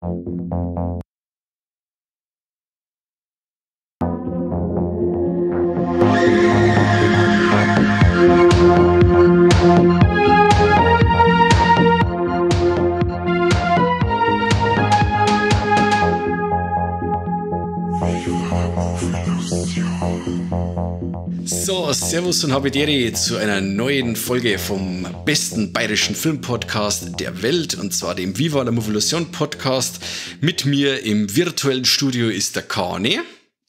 So, servus und habidere zu einer neuen Folge vom besten bayerischen Filmpodcast der Welt, und zwar dem Viva la Movolution Podcast. Mit mir im virtuellen Studio ist der Kane.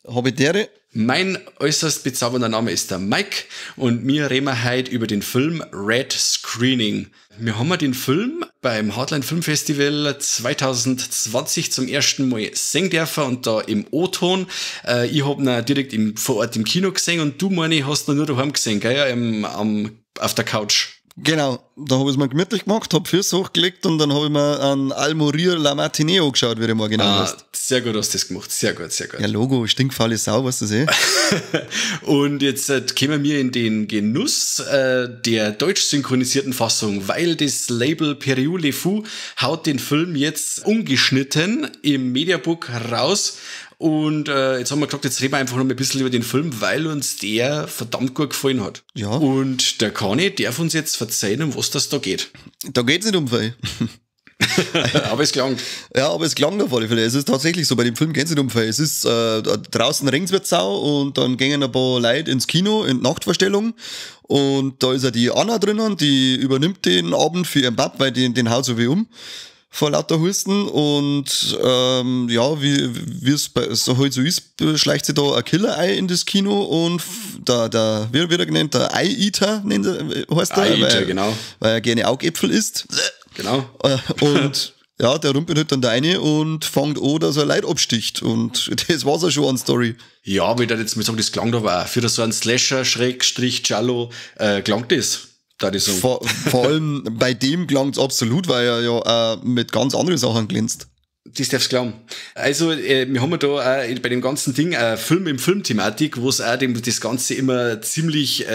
Habidere. Mein äußerst bezaubernder Name ist der Mike und wir reden heute über den Film Red Screening. Wir haben den Film beim Hardline Film Festival 2020 zum ersten Mal sehen dürfen und da im O-Ton. Ich habe ihn direkt vor Ort im Kino gesehen und du, meine, hast ihn nur daheim gesehen, gell? Auf der Couch. Genau, da habe ich es mir gemütlich gemacht, habe Füße hochgelegt und dann habe ich mir an Almorir La Matinee angeschaut, wie du mal genau hast. Sehr gut hast du das gemacht, sehr gut, sehr gut. Ja, Logo, stinkfaule Sau, weißt du das eh? Und jetzt kommen wir in den Genuss der deutsch synchronisierten Fassung, weil das Label Periou Le Fou haut den Film jetzt ungeschnitten im Mediabook raus. Und jetzt haben wir gesagt, jetzt reden wir einfach noch ein bisschen über den Film, weil uns der verdammt gut gefallen hat. Ja. Und der Kani darf uns jetzt verzeihen, um was das da geht. Da geht es nicht um viel. Aber es klang. Ja, aber es klang auf alle Fälle. Es ist tatsächlich so, bei dem Film geht es nicht um viel. Es ist draußen regnet wird Sau und dann gehen ein paar Leute ins Kino, in die Nachtvorstellung. Und da ist ja die Anna drinnen, die übernimmt den Abend für ihren Pap, weil den haut so wie um. Vor lauter Husten und ja, wie es so halt so ist, schleicht sich da ein Killer-Ei in das Kino und wie wird er genannt, der Ei-Eater heißt er, Ei-Eater, genau. Weil er gerne Augäpfel isst. Genau. Und ja, der rumpelt halt dann da rein und fängt an, dass er Leute absticht und das war's ja schon an Story. Ja, aber ich würde jetzt mal sagen, das klang da auch. Für so einen Slasher, Schrägstrich, Giallo, klang das. Vor allem bei dem klang's absolut, weil er ja mit ganz anderen Sachen glänzt. Das darfst du glauben. Also, wir haben ja da auch bei dem ganzen Ding Film im Film-Thematik, wo es auch das Ganze immer ziemlich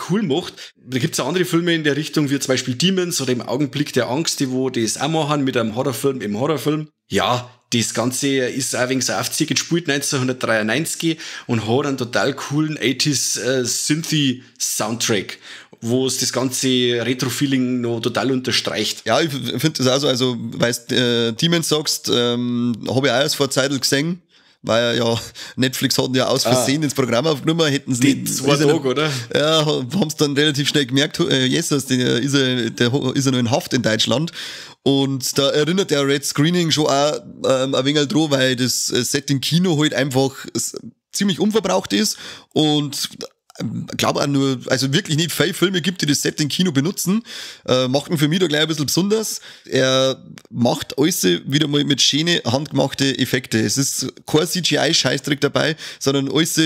cool macht. Da gibt's auch andere Filme in der Richtung, wie zum Beispiel Demons oder im Augenblick der Angst, die wo das auch machen mit einem Horrorfilm im Horrorfilm. Ja, das Ganze ist auch wegen so aufziehend gespielt 1993 und hat einen total coolen 80s Synthy-Soundtrack, wo es das ganze Retro-Feeling noch total unterstreicht. Ja, ich finde das auch so, also, weil du Demons sagst, habe ich auch erst vor Zeit gesehen, weil ja Netflix hatten ja aus Versehen ins Programm aufgenommen, hätten sie nicht. 2 Tage, oder? Ja, haben es dann relativ schnell gemerkt, Jesus, der ist ja noch in Haft in Deutschland. Und da erinnert der Red Screening schon auch ein wenig dran, weil das Setting Kino halt einfach ziemlich unverbraucht ist und glaube auch nur, also wirklich nicht viele Filme gibt, die das Setting Kino benutzen, macht ihn für mich da gleich ein bisschen besonders. Er macht alles wieder mal mit schönen, handgemachte Effekte. Es ist kein CGI-Scheißdreck dabei, sondern alles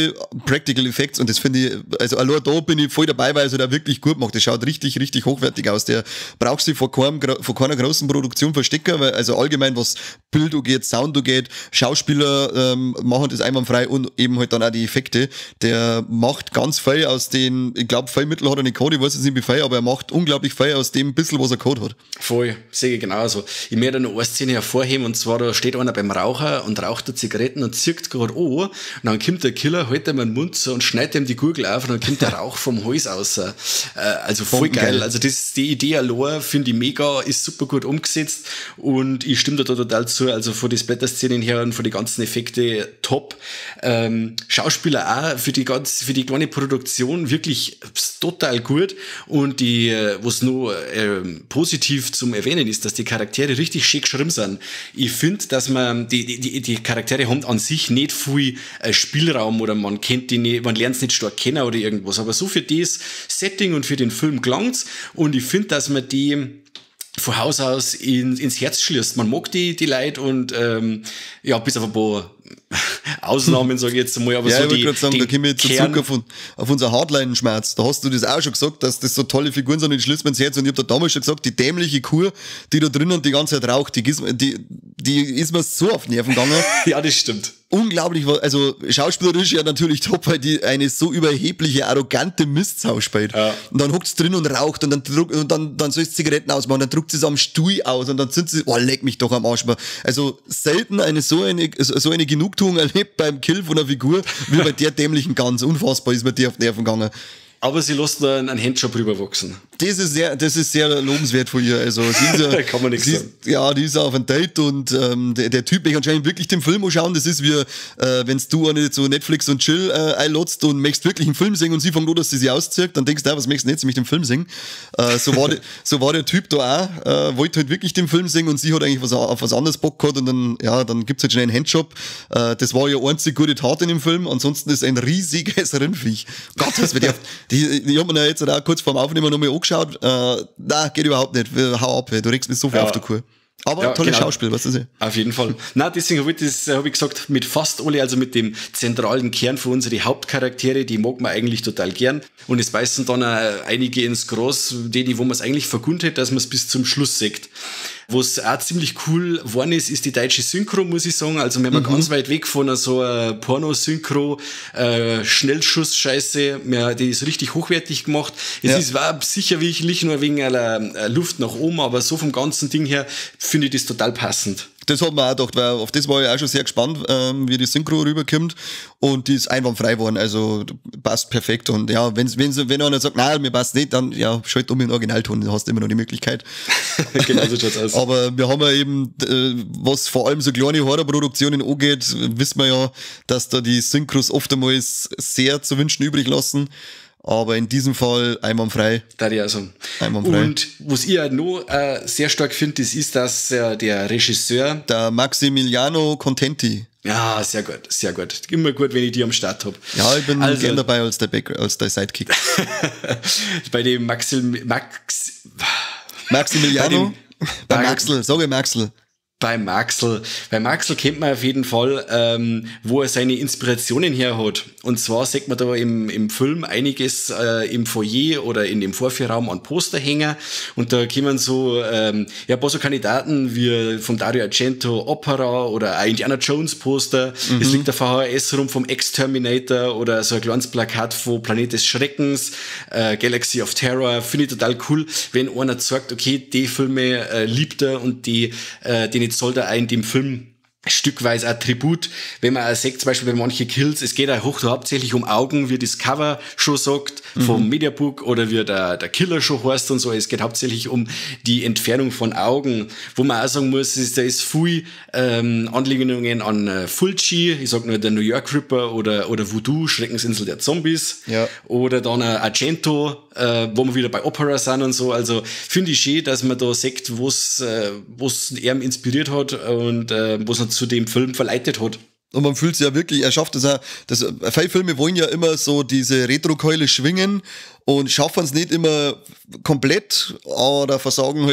Practical Effects und das finde ich, also allein da bin ich voll dabei, weil er da wirklich gut macht. Das schaut richtig, richtig hochwertig aus. Der braucht sich vor keiner großen Produktion verstecken, weil also allgemein was Bild angeht, Sound angeht, Schauspieler machen das einwandfrei und eben halt dann auch die Effekte. Der macht ganz viel aus den, ich glaube, viel Mittel hat er nicht gehabt, ich weiß jetzt nicht wie viel, aber er macht unglaublich viel aus dem bisschen, was er gehabt hat. Voll, sehe ich genauso. Ich möchte noch eine Szene hervorheben, und zwar, da steht einer beim Raucher und raucht da Zigaretten und zirkt gerade an, und dann kommt der Killer, hält ihm den Mund so und schneidet ihm die Gurgel auf und dann kommt der Rauch vom Hals raus. Also voll geil. Also die Idee allein finde ich mega, ist super gut umgesetzt und ich stimme da total zu, also von den Splatter-Szenen her und von den ganzen Effekten top. Schauspieler auch für die kleine Produktion wirklich total gut und was nur positiv zum Erwähnen ist, dass die Charaktere richtig schick geschrieben sind. Ich finde, dass man die Charaktere haben an sich nicht viel Spielraum oder man kennt die nicht, man lernt es nicht stark kennen oder irgendwas, aber so für das Setting und für den Film klangt's und ich finde, dass man die von Haus aus ins Herz schließt. Man mag die Leute und ja, bis auf ein paar Ausnahmen, sage ich jetzt mal, aber ja, so ich wollte gerade sagen, da kommen wir jetzt Kern zurück auf unser Hardline-Schmerz. Da hast du das auch schon gesagt, dass das so tolle Figuren sind, die schließt man ins Herz. Und ich habe da damals schon gesagt, die dämliche Kur, die da drinnen die ganze Zeit raucht, die ist mir so auf die Nerven gegangen. Ja, das stimmt. unglaublich, also schauspielerisch ja natürlich top, weil die eine so überhebliche, arrogante Mistsau spielt. Ja. Und dann hockt sie drin und raucht und dann soll sie Zigaretten ausmachen, dann druckt sie es am Stuhl aus und dann sind sie, leck mich doch am Arsch. Also selten so eine Genugtuung erlebt beim Kill von einer Figur, wie bei der dämlichen Gans. Unfassbar ist mir die auf die Nerven gegangen. Aber sie lässt da einen Handjob rüberwachsen. Das ist sehr lobenswert von ihr. Also, sie ist kann man nichts sagen. Ja, die ist auf ein Date und der Typ möchte anscheinend wirklich den Film anschauen. Das ist wie, wenn du eine zu Netflix und Chill einlotzt und möchtest wirklich einen Film singen und sie fängt an, dass sie auszieht, dann denkst du, was möchtest du nicht, sie möchte den Film singen. So war der Typ da auch, wollte halt wirklich den Film singen und sie hat eigentlich auf was anderes Bock gehabt und dann gibt's halt schnell einen Handjob. Das war ja einzig gute Tat in dem Film, ansonsten ist ein riesiges Rindviech. Gottes, die haben mir jetzt auch kurz vorm Aufnehmen nochmal angeschaut. Nein, geht überhaupt nicht. Hau ab, du regst mich so viel auf der Kur. Aber tolles Schauspiel, was ist das? Auf jeden Fall. Nein, deswegen habe ich gesagt, mit fast alle, also mit dem zentralen Kern für unsere Hauptcharaktere, die mag man eigentlich total gern. Und es beißen dann auch einige ins Gras, wo man es eigentlich vergund hat, dass man es bis zum Schluss sieht. Was auch ziemlich cool geworden ist die deutsche Synchro, muss ich sagen. Also wir haben ganz weit weg von so einer Porno-Synchro, Schnellschuss-Scheiße. Die ist richtig hochwertig gemacht. Es war sicherlich nur wegen einer Luft nach oben, aber so vom ganzen Ding her finde ich das total passend. Das hat man auch gedacht, weil auf das war ich auch schon sehr gespannt, wie die Synchro rüberkommt. Und die ist einwandfrei geworden, also passt perfekt. Und ja, wenn einer sagt, nein, mir passt nicht, dann schalt um in den Originalton, dann hast du immer noch die Möglichkeit. Genau so schaut's aus. Aber wir haben ja eben, was vor allem so kleine Horrorproduktionen angeht, wissen wir ja, dass da die Synchros oft einmal sehr zu wünschen übrig lassen. Aber in diesem Fall einwandfrei. Also. Einwandfrei. Und was ich auch noch sehr stark finde, das ist, dass der Regisseur... Der Maximiliano Contenti. Ja, sehr gut, sehr gut. Immer gut, wenn ich die am Start habe. Ja, ich bin gern dabei als der Sidekick. Bei dem Maximiliano? Bei Maxl, sage Maxl. Bei Maxl kennt man auf jeden Fall, wo er seine Inspirationen her hat. Und zwar sieht man da im Film einiges im Foyer oder in dem Vorführraum an Posterhänger. Und da kommen so ein paar so Kandidaten wie vom Dario Argento Opera oder ein Indiana Jones Poster. Es liegt der VHS rum vom Exterminator oder so ein kleines Plakat von Planet des Schreckens, Galaxy of Terror. Finde ich total cool, wenn einer sagt, okay, die Filme liebt er und den soll da in dem Film stückweise ein Tribut, wenn man auch sieht, zum Beispiel bei manchen Kills, es geht auch hauptsächlich um Augen, wie das Cover schon sagt, vom Mediabook oder wie der Killer schon heißt und so. Es geht hauptsächlich um die Entfernung von Augen, wo man auch sagen muss, da ist viel Anlehnungen an Fulci, ich sag nur der New York Ripper oder Voodoo, Schreckensinsel der Zombies, oder dann Argento, wo wir wieder bei Opera sind und so. Also finde ich schön, dass man da sieht, was er inspiriert hat und was er zu dem Film verleitet hat. Und man fühlt sich ja wirklich, er schafft es auch, viele Filme wollen ja immer so diese Retro-Keule schwingen und schaffen es nicht immer komplett oder versagen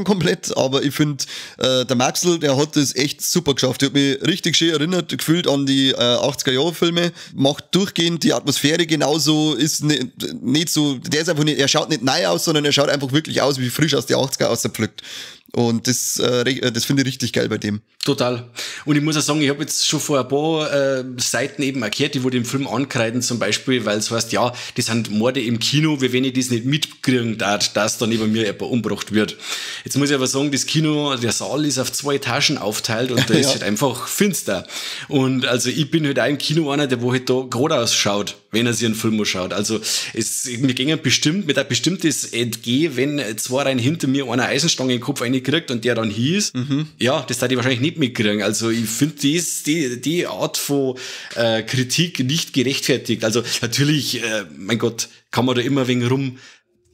komplett, aber ich finde, der Maxl, der hat das echt super geschafft. Der hat mich richtig schön erinnert, gefühlt an die 80er-Jahre-Filme, macht durchgehend die Atmosphäre genauso, ist nicht so, der ist einfach nicht, er schaut nicht neu aus, sondern er schaut einfach wirklich aus wie frisch aus den 80er ausgepflückt. Und das finde ich richtig geil bei dem. Total. Und ich muss auch sagen, ich habe jetzt schon vor ein paar Seiten eben erklärt, die wo den Film ankreiden zum Beispiel, weil es heißt, ja, das sind Morde im Kino, wie wenn ich das nicht mitkriegen darf, dass da neben mir jemand umgebracht wird. Jetzt muss ich aber sagen, das Kino, der Saal ist auf 2 Etagen aufteilt und da ist halt einfach finster. Und also ich bin halt auch im Kino einer, der wo halt da gerade ausschaut, wenn er sich einen Film anschaut. Also wir gingen bestimmt mit ein bestimmtes Entgehen, wenn 2 Reihen hinter mir einer Eisenstange in den Kopf reinkriegt und der dann hieß, das darf ich wahrscheinlich nicht mitkriegen. Also ich finde die Art von Kritik nicht gerechtfertigt. Also natürlich, mein Gott, kann man da immer ein wenig rum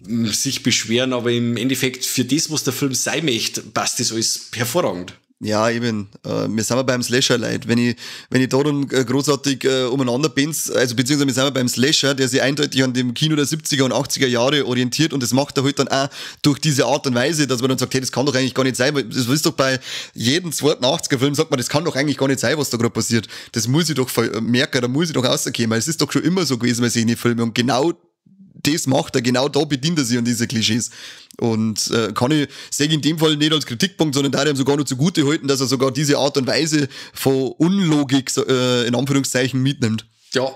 sich beschweren, aber im Endeffekt für das, was der Film sein möchte, passt das alles hervorragend. Ja, eben. Wir sind beim Slasher, Leute. Wenn ich da dann großartig umeinander bin, also beziehungsweise wir sind beim Slasher, der sich eindeutig an dem Kino der 70er und 80er Jahre orientiert und das macht er halt dann auch durch diese Art und Weise, dass man dann sagt, hey, das kann doch eigentlich gar nicht sein, weil das ist doch bei jedem zweiten 80er-Film, sagt man, das kann doch eigentlich gar nicht sein, was da gerade passiert. Das muss ich doch merken, da muss ich doch rauskommen, weil es ist doch schon immer so gewesen bei solchen Filmen und genau das macht er, genau da bedient er sich an diese Klischees. Und sehe ich in dem Fall nicht als Kritikpunkt, sondern da ihm sogar noch zugute halten, dass er sogar diese Art und Weise von Unlogik in Anführungszeichen mitnimmt. Ja,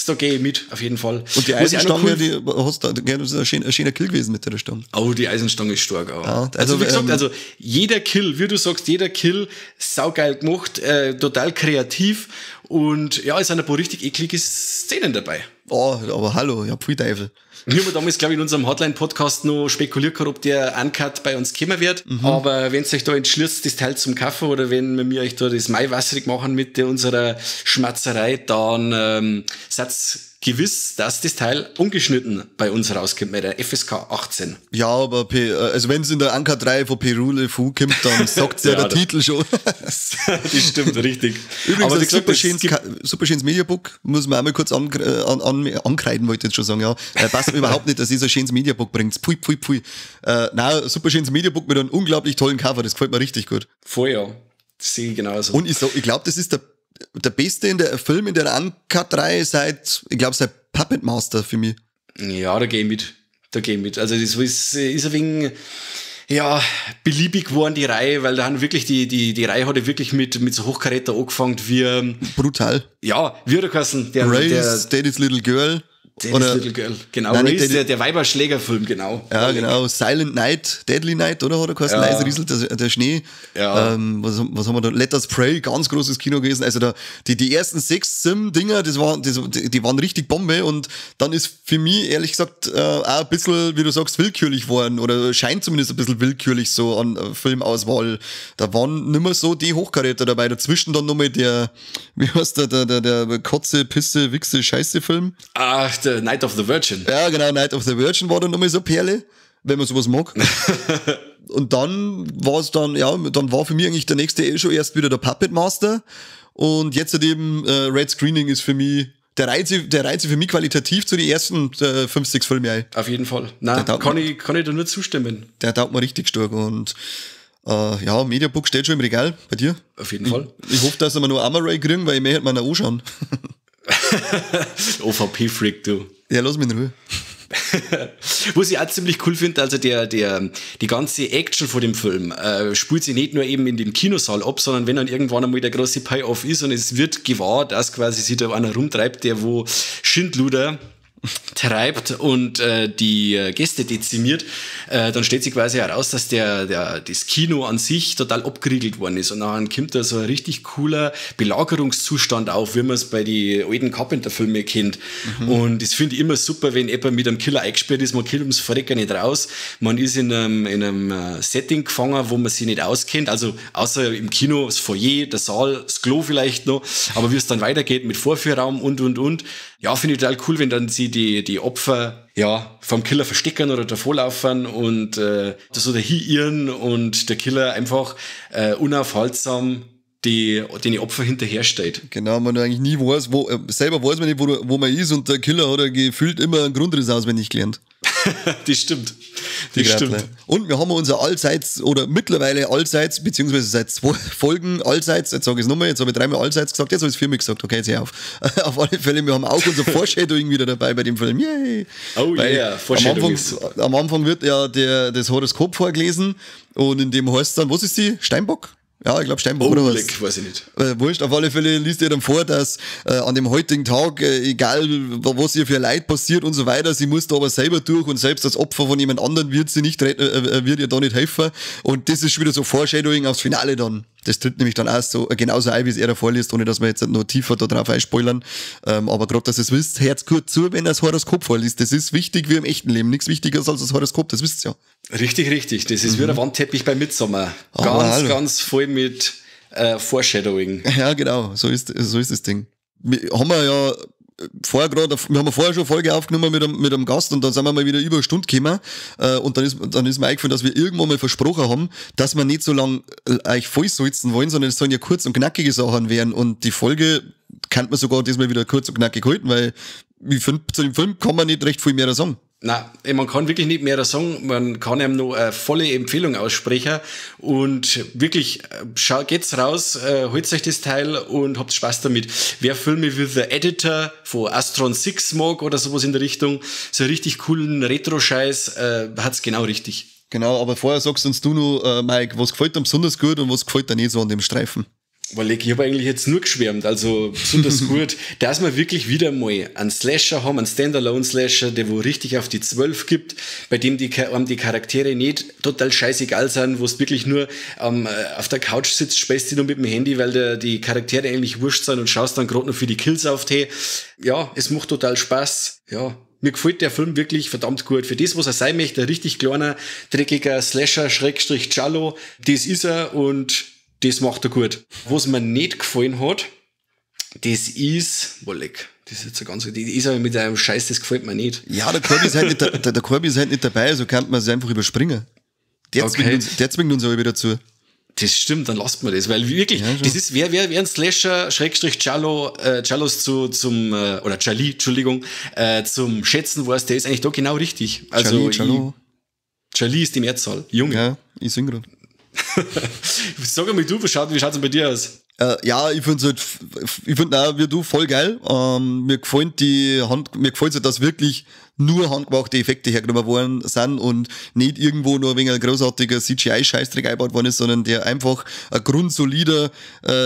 da gehe ich mit, auf jeden Fall. Und die Eisenstange, das ist ein schöner Kill gewesen mit der Stange. Oh, die Eisenstange ist stark. Auch. Ja, also wie gesagt, also jeder Kill, wie du sagst, jeder Kill, saugeil gemacht, total kreativ und ja, es sind ein paar richtig eklige Szenen dabei. Oh, aber hallo, ja, pfui Teufel. Wir haben damals, glaube ich, in unserem Hotline-Podcast noch spekuliert gehabt, ob der Uncut bei uns kommen wird. Aber wenn es euch da entschließt, das Teil zum Kaffee oder wenn wir euch da das Maiwasserig machen mit unserer Schmatzerei, dann seid gewiss, dass das Teil ungeschnitten bei uns rauskommt, bei der FSK 18. Ja, aber also wenn es in der Uncut 3 von Peru Le Fou kommt, dann sagt ja der Titel schon. Das stimmt, richtig. Übrigens, aber super schönes Mediabook, muss man auch mal kurz ankreiden, wollte ich jetzt schon sagen, ja. Passt mir überhaupt nicht, dass ihr so ein schönes Mediabook bringt. Pui, pui, pui. Nein, super schönes Mediabook mit einem unglaublich tollen Cover, das gefällt mir richtig gut. Voll, ja. Das sehe ich genauso. Und ich glaube, das ist der beste Film in der Uncut-Reihe seit Puppet Master für mich. Ja, da gehe ich mit. Also das ist ein wenig, ja, beliebig geworden, die Reihe, weil da haben wirklich, die Reihe hat ja wirklich mit so Hochkaräter angefangen wie... Brutal. Ja, wie hat er geheißen? Race, Daddy's Little Girl. Daddy's Little Girl, genau. Nein, Race, der Weiberschlägerfilm, genau. Ja, genau. Silent Night, Deadly Night, oder? Hat er geheißen? Ja. Leise rieselt der Schnee. Ja. Was haben wir da? Let Us Pray, ganz großes Kino gewesen. Also die ersten 6 Sim-Dinger, die waren richtig Bombe und dann ist für mich, ehrlich gesagt, auch ein bisschen, wie du sagst, willkürlich geworden oder scheint zumindest ein bisschen willkürlich so an Filmauswahl. Da waren nicht mehr so die Hochkaräter dabei. Dazwischen dann nochmal der Kotze, Pisse, Wichse, Scheiße-Film. Ach, The Night of the Virgin. Ja, genau, Night of the Virgin war dann nochmal so eine Perle, wenn man sowas mag. Und dann war für mich eigentlich der nächste schon erst wieder der Puppet Master. Und jetzt eben Red Screening ist für mich, der reiht sich für mich qualitativ zu den ersten 5, 6 Filmen ein. Auf jeden Fall. Nein, kann ich da nur zustimmen. Der taugt mir richtig stark. Und Mediabook steht schon im Regal bei dir. Auf jeden Fall. Ich hoffe, dass wir noch Amaray kriegen, weil ich möchte mir noch anschauen. OVP-Freak, du. Ja, lass mich in Ruhe. Was ich auch ziemlich cool finde, also die ganze Action von dem Film spielt sich nicht nur eben in dem Kinosaal ab, sondern wenn dann irgendwann einmal der große Payoff ist und es wird gewahr, dass quasi sich da einer rumtreibt, der wo Schindluder treibt und die Gäste dezimiert, dann stellt sich quasi heraus, dass das Kino an sich total abgeriegelt worden ist und dann kommt da so ein richtig cooler Belagerungszustand auf, wie man es bei den alten Carpenter-Filmen kennt. Und das finde ich immer super, wenn jemand mit einem Killer eingesperrt ist, man kommt ums Verrecken nicht raus, man ist in einem Setting gefangen, wo man sich nicht auskennt, also außer im Kino, das Foyer, der Saal, das Klo vielleicht noch, aber wie es dann weitergeht mit Vorführraum und. Ja, finde ich total cool, wenn dann sie die Opfer vom Killer verstecken oder davorlaufen und so dahin irren und der Killer einfach unaufhaltsam den Opfer hinterhersteht. Genau, man eigentlich nie weiß, selber weiß man nicht, wo man ist und der Killer hat ja gefühlt immer einen Grundriss auswendig gelernt. Das stimmt. Und wir haben unser allseits oder mittlerweile allseits, beziehungsweise seit 2 Folgen allseits, jetzt sage ich es nochmal, jetzt habe ich 3-mal allseits gesagt, jetzt habe ich es 4-mal gesagt, okay, jetzt hör auf. Auf alle Fälle, wir haben auch unser Foreshadowing wieder dabei bei dem Film. Yay! Oh yeah, Foreshadowing. Am Anfang wird ja das Horoskop vorgelesen und in dem heißt es dann, was ist die? Steinbock? Ja, ich glaube Steinbock oder was? Weiß ich nicht. Wurscht, auf alle Fälle liest ihr dann vor, dass an dem heutigen Tag, egal was ihr für Leid passiert und so weiter, sie muss da aber selber durch und selbst als Opfer von jemand anderem wird wird ihr da nicht helfen. Und das ist schon wieder so Foreshadowing aufs Finale dann. Das tritt nämlich dann auch so genauso ein, wie es er da vorliest, ohne dass wir jetzt noch tiefer da drauf einspoilern. Aber gerade, dass ihr es wisst, hört kurz zu, wenn er das Horoskop vorliest. Das ist wichtig wie im echten Leben. Nichts wichtiger als das Horoskop, das wisst ihr ja. Richtig. Das ist wie der Wandteppich bei Midsommar. Ganz voll mit Foreshadowing. Ja, genau. So ist das Ding. Wir haben vorher schon eine Folge aufgenommen mit einem Gast und dann sind wir mal wieder über eine Stunde gekommen und dann ist mir eingefallen, dass wir irgendwann mal versprochen haben, dass wir nicht so lang euch vollsalzen wollen, sondern es sollen ja kurz und knackige Sachen werden und die Folge kann man sogar diesmal wieder kurz und knackig halten, weil ich finde, zu dem Film kann man nicht recht viel mehr sagen. Na, man kann wirklich nicht mehr sagen, man kann ihm noch eine volle Empfehlung aussprechen und wirklich, geht's raus, holt euch das Teil und habt Spaß damit. Wer Filme wie The Editor von Astron 6 mag oder sowas in der Richtung, so einen richtig coolen Retro-Scheiß, hat's genau richtig. Genau, aber vorher sagst uns du noch, Mike, was gefällt dir besonders gut und was gefällt dir nicht so an dem Streifen? Weil ich habe eigentlich jetzt nur geschwärmt, also besonders gut, dass wir wirklich wieder mal einen Slasher haben, einen Standalone-Slasher, der wo richtig auf die 12 gibt, bei dem die Charaktere nicht total scheißegal sind, wo es wirklich nur auf der Couch sitzt, späßt dich nur mit dem Handy, weil die Charaktere eigentlich wurscht sind und schaust dann gerade noch für die Kills auf die. Ja, es macht total Spaß. Ja, mir gefällt der Film wirklich verdammt gut. Für das, was er sein möchte, ein richtig kleiner, dreckiger Slasher-Giallo, das ist er und das macht er gut. Was mir nicht gefallen hat, das ist, das ist jetzt so ganz, die ist aber mit einem Scheiß, das gefällt mir nicht. Ja, der Corby ist halt nicht, der Corby ist halt nicht dabei, so kann man es einfach überspringen. Der zwingt uns aber wieder dazu. Das stimmt, dann lasst man das, weil wirklich, ja, das ist, wer ein Slasher, Giallos oder Jali, Entschuldigung, zum Schätzen weiß, der ist eigentlich da genau richtig. Also, Jali ist die Mehrzahl, Junge. Ja, ich sing grad. Sag mal du, wie schaut's denn bei dir aus? Ja, ich finde auch, wie du, voll geil. Mir gefällt es, dass wirklich nur handgemachte Effekte hergenommen worden sind und nicht irgendwo nur ein wenig ein großartiger CGI-Scheißdreck eingebaut worden ist, sondern der einfach ein grundsolider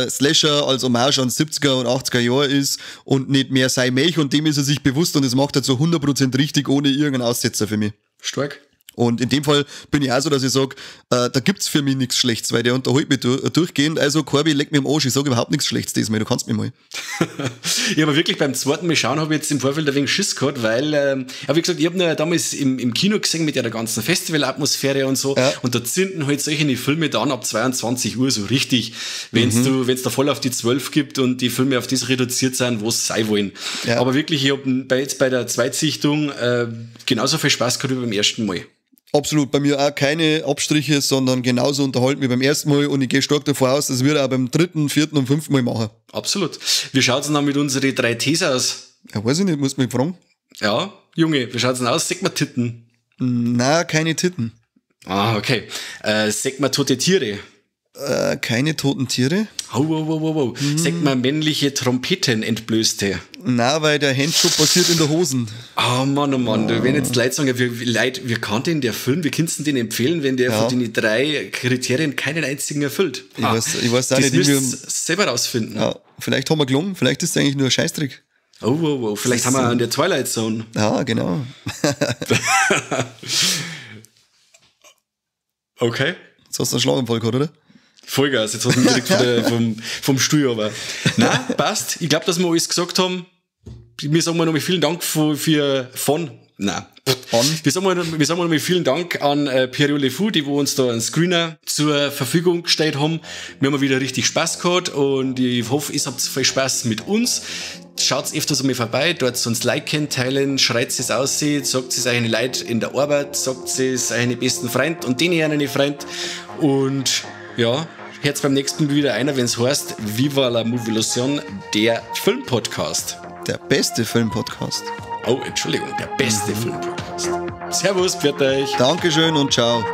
Slasher als Hommage an 70er und 80er Jahre ist und nicht mehr sein Mech, und dem ist er sich bewusst und das macht er zu 100% richtig, ohne irgendeinen Aussetzer für mich. Stark. Und in dem Fall bin ich auch so, dass ich sage, da gibt's für mich nichts Schlechtes, weil der unterhält mich durchgehend. Also Corby, leck mir am Arsch, ich sage überhaupt nichts Schlechtes diesmal, du kannst mich mal. Ich habe wirklich beim zweiten Mal schauen, habe ich jetzt im Vorfeld ein wenig Schiss gehabt, weil, wie gesagt, ich habe ihn damals im Kino gesehen mit der ganzen Festivalatmosphäre und so, ja. Und da zünden halt solche Filme dann ab 22 Uhr so richtig, wenn's da voll auf die 12 gibt und die Filme auf das reduziert sind, wo es sein wollen. Ja. Aber wirklich, ich habe jetzt bei der Zweitsichtung genauso viel Spaß gehabt wie beim ersten Mal. Absolut, bei mir auch keine Abstriche, sondern genauso unterhalten wie beim ersten Mal, und ich gehe stark davon aus, das wird er auch beim 3., 4. und 5. Mal machen. Absolut. Wie schaut's denn dann mit unseren 3 Ts aus? Ja, weiß ich nicht, musst du mich fragen. Ja, Junge, wie schaut's denn aus? Sag mal Titten. Na, keine Titten. Ah, okay. Sag mal tote Tiere. Keine toten Tiere. Wow. Sag mal männliche Trompeten entblößte. Na, weil der Handschuh passiert in der Hosen. Oh Mann. Wenn jetzt Leute sagen, wie kann denn der Film, wie kannst du den empfehlen, wenn der von den 3 Kriterien keinen einzigen erfüllt? Ich weiß auch nicht. Das müsst ihr selber rausfinden. Ja, vielleicht haben wir gelungen, vielleicht ist es eigentlich nur ein Scheißtrick. Oh. Vielleicht haben wir an der Twilight Zone. Ja, genau. Okay. Jetzt hast du einen Schlaganfall gehabt, oder? Vollgas, jetzt hast du mich direkt vom Stuhl aber. Nein, passt. Ich glaube, dass wir alles gesagt haben. Wir sagen mal nochmal vielen Dank Wir sagen mal nochmal vielen Dank an Pierrot Le Fou, die wo uns da einen Screener zur Verfügung gestellt haben. Wir haben wieder richtig Spaß gehabt und ich hoffe, ihr habt viel Spaß mit uns. Schaut öfters einmal vorbei, dort uns liken, teilen, schreit es aus, sagt es euren Leuten in der Arbeit, sagt es euren besten Freund und denen einen Freund. Und ja, hört beim nächsten Mal wieder einer, wenn es heißt Viva la Movilusion, der Filmpodcast. Der beste Filmpodcast. Oh, Entschuldigung, der beste Filmpodcast. Servus, pfiat euch. Dankeschön und ciao.